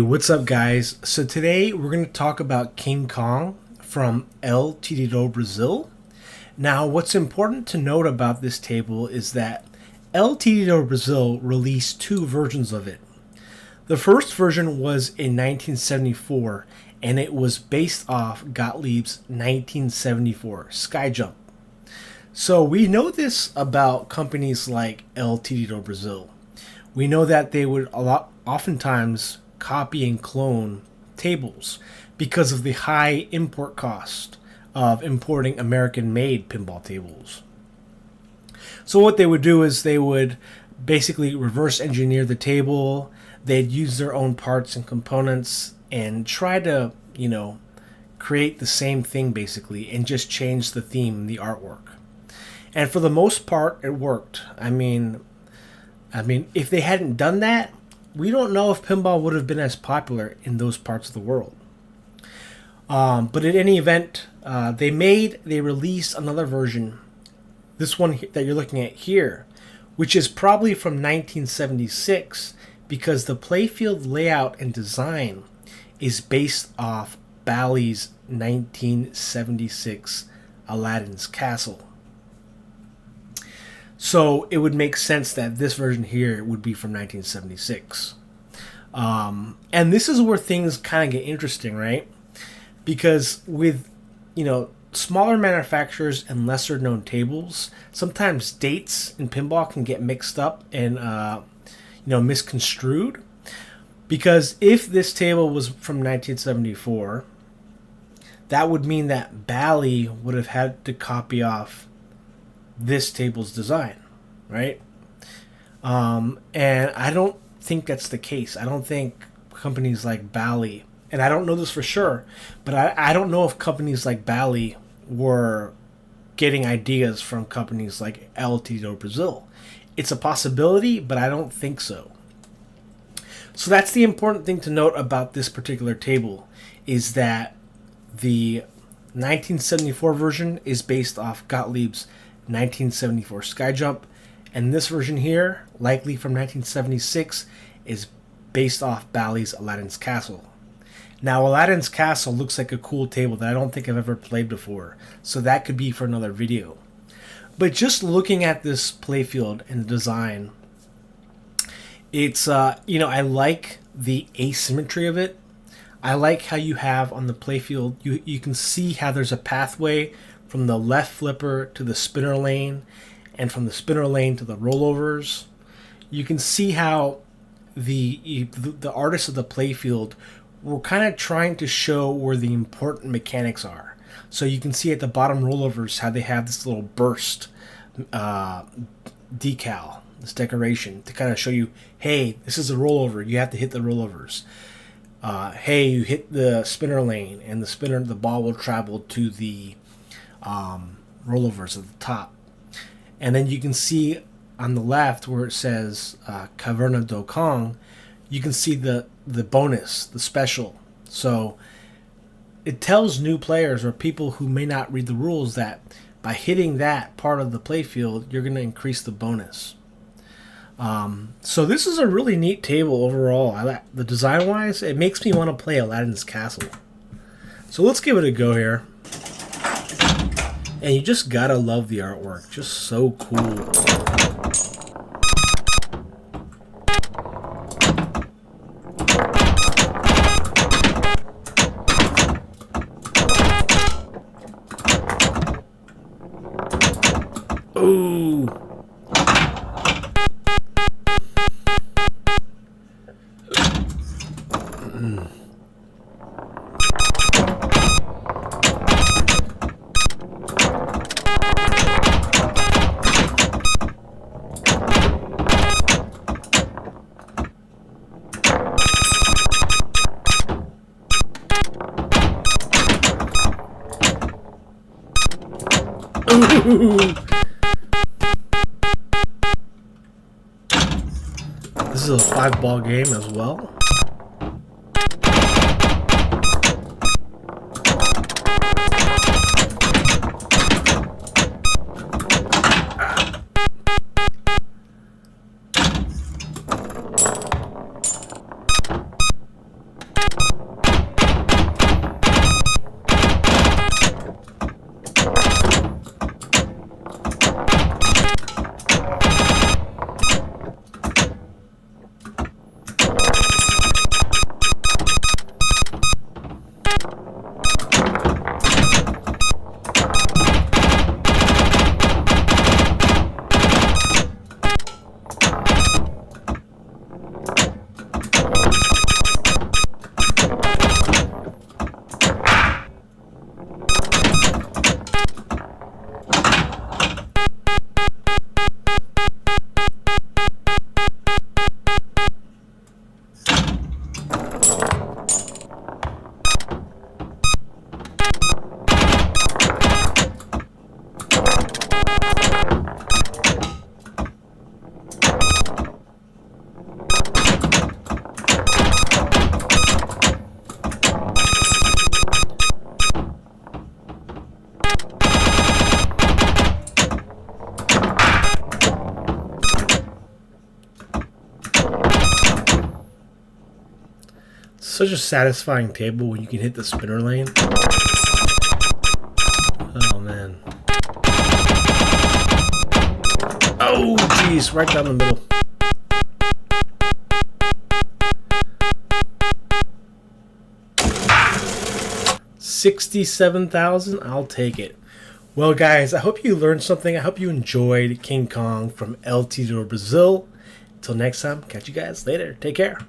What's up, guys? So today we're going to talk about King Kong from LTD Brazil. Now, what's important to note about this table is that LTD Brazil released two versions of it. The first version was in 1974, and it was based off Gottlieb's 1974 Sky Jump. So we know this about companies like LTD Brazil. We know that they would oftentimes copy and clone tables because of the high import cost of importing American-made pinball tables. So what they would do is they would basically reverse engineer the table. They'd use their own parts and components and try to, create the same thing basically and just change the theme and the artwork. And for the most part, it worked. I mean, if they hadn't done that, we don't know if pinball would have been as popular in those parts of the world. But in any event, they released another version, this one that you're looking at here, which is probably from 1976 because the playfield layout and design is based off Bally's 1976 Aladdin's castle. So it would make sense that this version here would be from 1976. And this is where things kind of get interesting, right? Because with, smaller manufacturers and lesser known tables, sometimes dates in pinball can get mixed up and, misconstrued. Because if this table was from 1974, that would mean that Bally would have had to copy off this table's design, right? And I don't think that's the case. I don't think companies like Bally, and I don't know this for sure, but I don't know if companies like Bally were getting ideas from companies like LTD Brazil. It's a possibility, but I don't think so. So that's the important thing to note about this particular table, is that the 1974 version is based off Gottlieb's 1974 Sky Jump, and this version here, likely from 1976, is based off Bally's Aladdin's Castle. Now, Aladdin's Castle looks like a cool table that I don't think I've ever played before, so that could be for another video. But just looking at this playfield and the design, it's, I like the asymmetry of it. I like how you have on the playfield, you can see how there's a pathway from the left flipper to the spinner lane, and from the spinner lane to the rollovers. You can see how the artists of the playfield were kind of trying to show where the important mechanics are. So you can see at the bottom rollovers how they have this little burst decal, this decoration, to kind of show you, hey, this is a rollover, you have to hit the rollovers. Hey, you hit the spinner lane, and the ball will travel to the rollovers at the top. And then you can see on the left where it says Caverna do Kong, you can see the bonus, the special. So it tells new players or people who may not read the rules that by hitting that part of the playfield, you're going to increase the bonus. So this is a really neat table overall. The design-wise, it makes me want to play Aladdin's Castle. So let's give it a go here. And you just gotta love the artwork. Just so cool. Ooh. This is a 5-ball game as well. such a satisfying table when you can hit the spinner lane. Oh, man. Oh, jeez. Right down the middle. $67,000. I'll take it. Well, guys, I hope you learned something. I hope you enjoyed King Kong from LTD Brazil. Until next time, catch you guys later. Take care.